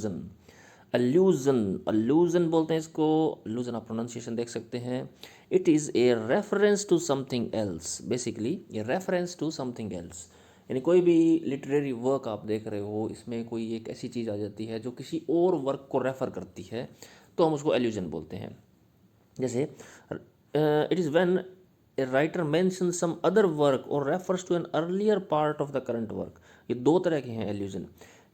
एल्यूजन। Allusion, allusion बोलते हैं इसको, अल्यूजन आप प्रोनाउंसिएशन देख सकते हैं। It is a reference to something else, basically a reference to something else. यानी कोई भी लिटरेरी वर्क आप देख रहे हो, इसमें कोई एक ऐसी चीज़ आ जाती है जो किसी और वर्क को रेफ़र करती है, तो हम उसको एल्यूजन बोलते हैं। जैसे it is when a writer mention some other work और refers to an earlier part of the current work. ये दो तरह के हैं एल्यूजन।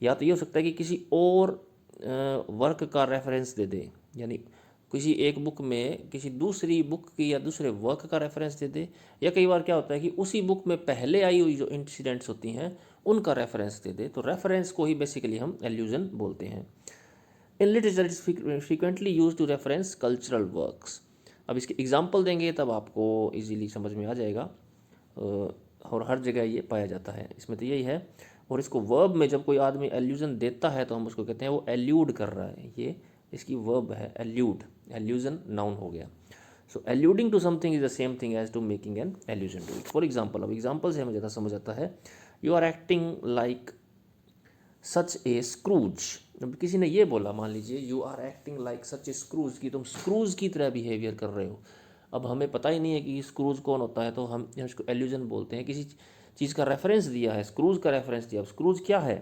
या तो ये हो सकता है कि किसी और वर्क का रेफरेंस दे दे, यानी किसी एक बुक में किसी दूसरी बुक की या दूसरे वर्क का रेफरेंस दे दे, या कई बार क्या होता है कि उसी बुक में पहले आई हुई जो इंसिडेंट्स होती हैं उनका रेफरेंस दे दे। तो रेफरेंस को ही बेसिकली हम एल्यूजन बोलते हैं। In literature is frequently use to reference cultural works. अब इसके एग्जाम्पल देंगे तब आपको इजीली समझ में आ जाएगा। और हर जगह ये पाया जाता है, इसमें तो यही है। और इसको वर्ब में जब कोई आदमी एल्यूजन देता है तो हम उसको कहते हैं वो एल्यूड कर रहा है, ये इसकी वर्ब है एल्यूड। एल्यूजन नाउन हो गया। So alluding to something is the same thing as to making an allusion to it. For example, अब एग्जाम्पल से हमें ज़्यादा समझ आता है। You are acting like such a Scrooge. अब किसी ने ये बोला, मान लीजिए you are acting like such a Scrooge, कि तुम स्क्रूज की तरह बिहेवियर कर रहे हो। अब हमें पता ही नहीं है कि स्क्रूज कौन होता है, तो हम इसको एल्यूजन बोलते हैं। किसी चीज़ का रेफरेंस दिया है, स्क्रूज का रेफरेंस दिया। अब स्क्रूज क्या है?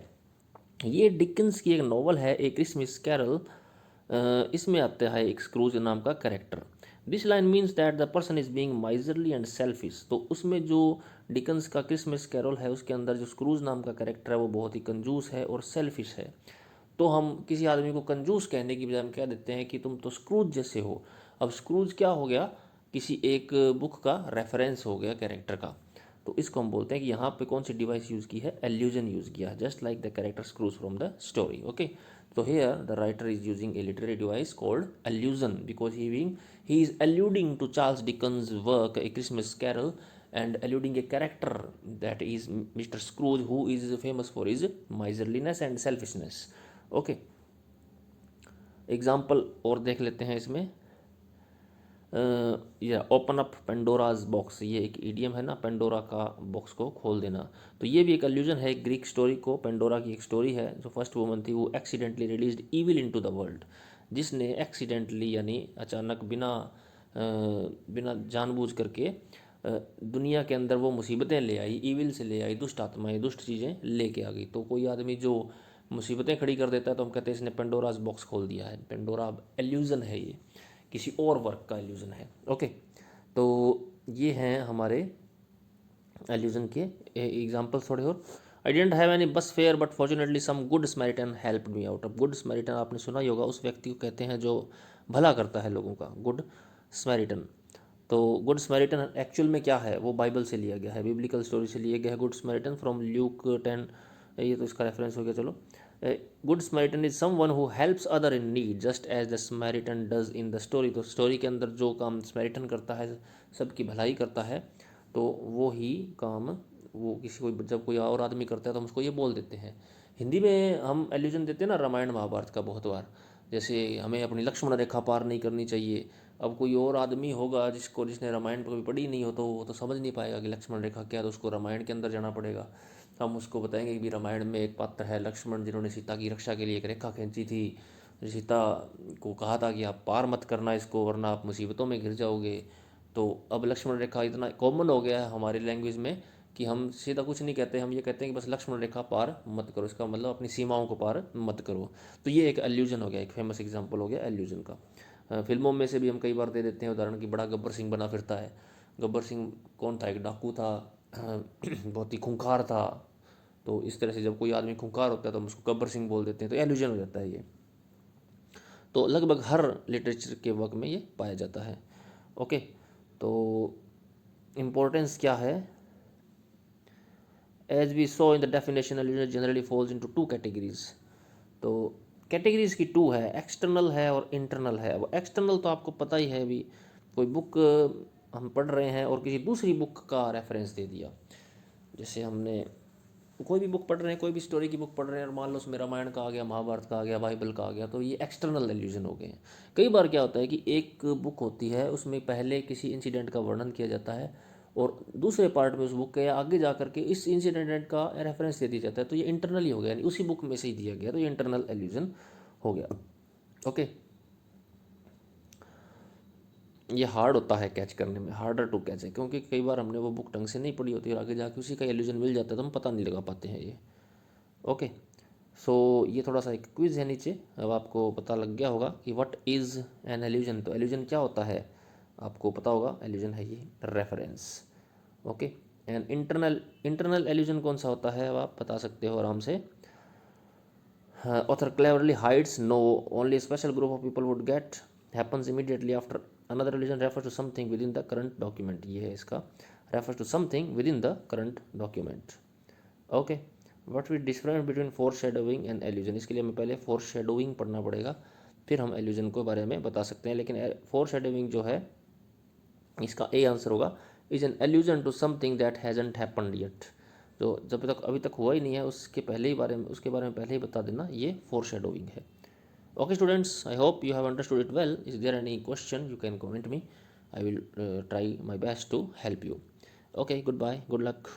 ये डिकन्स की एक नॉवल है, एक क्रिसमस कैरल। इसमें आता है एक स्क्रूज नाम का character. This line means that the person is being miserly and selfish. तो उसमें जो डिकन्स का क्रिसमस कैरल है उसके अंदर जो स्क्रूज नाम का कैरेक्टर है वो बहुत ही कंजूस है और सेल्फिश है। तो हम किसी आदमी को कंजूस कहने की बजाय हम कह देते हैं कि तुम तो स्क्रूज जैसे हो। अब स्क्रूज क्या हो गया? किसी एक बुक का रेफरेंस हो गया कैरेक्टर का। तो इसको हम बोलते हैं कि यहाँ पे कौन सी डिवाइस यूज़ की है? एल्यूजन यूज़ किया है, just like the character Scrooge from the story. Okay, so here the writer is using a literary device called allusion because he is alluding to Charles Dickens' work A Christmas Carol and alluding a character that is Mr. Scrooge, who is famous for his miserliness and selfishness. Okay, example और देख लेते हैं इसमें। या open up Pandora's box, ये एक idiom है ना, पेंडोरा का बॉक्स को खोल देना। तो ये भी एक एल्यूजन है ग्रीक स्टोरी को। पेंडोरा की एक स्टोरी है, जो फर्स्ट वुमन थी वो accidentally released evil into the world, जिसने एक्सीडेंटली यानी अचानक बिना जानबूझ करके दुनिया के अंदर वो मुसीबतें ले आई, ईविल से ले आई, दुष्ट आत्माएं दुष्ट चीज़ें लेके आ गई। तो कोई आदमी जो मुसीबतें खड़ी कर देता है तो हम कहते हैं इसने पेंडोराज बॉक्स खोल दिया है। पेंडोरा एल्यूजन है, ये किसी और वर्क का एल्यूजन है। ओके, तो ये हैं हमारे एल्यूजन के एग्जाम्पल्स थोड़े और। I didn't have any bus fare but fortunately some good Samaritan help me out. अब गुड स्मैरिटन आपने सुना ही होगा, उस व्यक्ति को कहते हैं जो भला करता है लोगों का, गुड स्मैरिटन। तो गुड स्मैरिटन एक्चुअल में क्या है? वो बाइबल से लिया गया है, बिब्लिकल स्टोरी से लिया गया है। गुड स्मैरिटन फ्रॉम ल्यूक 10, ये तो इसका रेफरेंस हो गया। चलो, good Samaritan is someone who helps other in need just as the Samaritan does in the story. तो स्टोरी के अंदर जो काम स्मैरिटन करता है, सबकी भलाई करता है, तो वो ही काम वो किसी को जब कोई और आदमी करता है तो हम उसको ये बोल देते हैं। हिंदी में हम एल्यूजन देते हैं ना रामायण महाभारत का बहुत बार, जैसे हमें अपनी लक्ष्मण रेखा पार नहीं करनी चाहिए। अब कोई और आदमी होगा जिसने रामायण कभी पढ़ी नहीं हो, तो वो तो समझ नहीं पाएगा कि लक्ष्मण रेखा क्या, तो उसको रामायण के अंदर जाना पड़ेगा। हम उसको बताएंगे कि रामायण में एक पात्र है लक्ष्मण, जिन्होंने सीता की रक्षा के लिए एक रेखा खींची थी। सीता को कहा था कि आप पार मत करना इसको, वरना आप मुसीबतों में घिर जाओगे। तो अब लक्ष्मण रेखा इतना कॉमन हो गया है हमारी लैंग्वेज में कि हम सीधा कुछ नहीं कहते, हम ये कहते हैं कि बस लक्ष्मण रेखा पार मत करो। इसका मतलब अपनी सीमाओं को पार मत करो। तो ये एक एल्यूजन हो गया, एक फेमस एग्जांपल हो गया एल्यूजन का। फिल्मों में से भी हम कई बार दे देते हैं उदाहरण कि बड़ा गब्बर सिंह बना फिरता है। गब्बर सिंह कौन था? एक डाकू था, बहुत ही खूंखार था। तो इस तरह से जब कोई आदमी खूंखार होता है तो हम उसको गब्बर सिंह बोल देते हैं, तो एल्यूजन हो जाता है ये। तो लगभग हर लिटरेचर के वर्क में ये पाया जाता है। ओके, तो इम्पोर्टेंस क्या है? As we saw in the definition, allusion generally falls into two categories. तो कैटेगरीज की टू है, एक्सटर्नल है और इंटरनल है। अब एक्सटर्नल तो आपको पता ही है, भी कोई बुक हम पढ़ रहे हैं और किसी दूसरी बुक का रेफरेंस दे दिया। जैसे हमने कोई भी बुक पढ़ रहे हैं, कोई भी स्टोरी की बुक पढ़ रहे हैं और मान लो उसमें रामायण का आ गया, महाभारत का आ गया, बाइबल का आ गया, तो ये एक्सटर्नल एल्यूजन हो गए हैं। कई बार क्या होता है कि एक बुक होती है, उसमें पहले किसी इंसिडेंट का वर्णन किया जाता है और दूसरे पार्ट में उस बुक के आगे जा करके इस इंसिडेंट का रेफरेंस दे दिया जाता है, तो ये इंटरनली हो गया, यानी उसी बुक में से ही दिया गया, तो ये इंटरनल एल्यूजन हो गया। ओके, ये हार्ड होता है कैच करने में, हार्डर टू कैच है, क्योंकि कई बार हमने वो बुक ढंग से नहीं पढ़ी होती और आगे जाके उसी का एल्यूजन मिल जाता है तो हम पता नहीं लगा पाते हैं ये। ओके, सो ये थोड़ा सा एक क्विज है नीचे, अब आपको पता लग गया होगा कि व्हाट इज़ एन एल्यूजन। तो एल्यूजन क्या होता है आपको पता होगा, एल्यूजन है ये reference. Okay, and internal allusion कौन सा होता है अब आप बता सकते हो आराम से। Author cleverly hides no, only a special group of people would get, happens immediately after another religion, refers to something within the current document। ये है इसका, refers to something within the current document। Okay, what we difference between foreshadowing and allusion, इसके लिए हमें पहले फोरशैडोइंग पढ़ना पड़ेगा, फिर हम एल्यूजन के बारे में बता सकते हैं। लेकिन फोरशैडोइंग जो है इसका ए आंसर होगा, is an allusion to something that hasn't happened yet. जो जब तक अभी तक हुआ ही नहीं है उसके पहले ही उसके बारे में पहले ही बता देना, ये फोरशैडोइंग है। Okay students, I hope you have understood it well. Is there any question you can comment me, I will try my best to help you. Okay, good bye, good luck.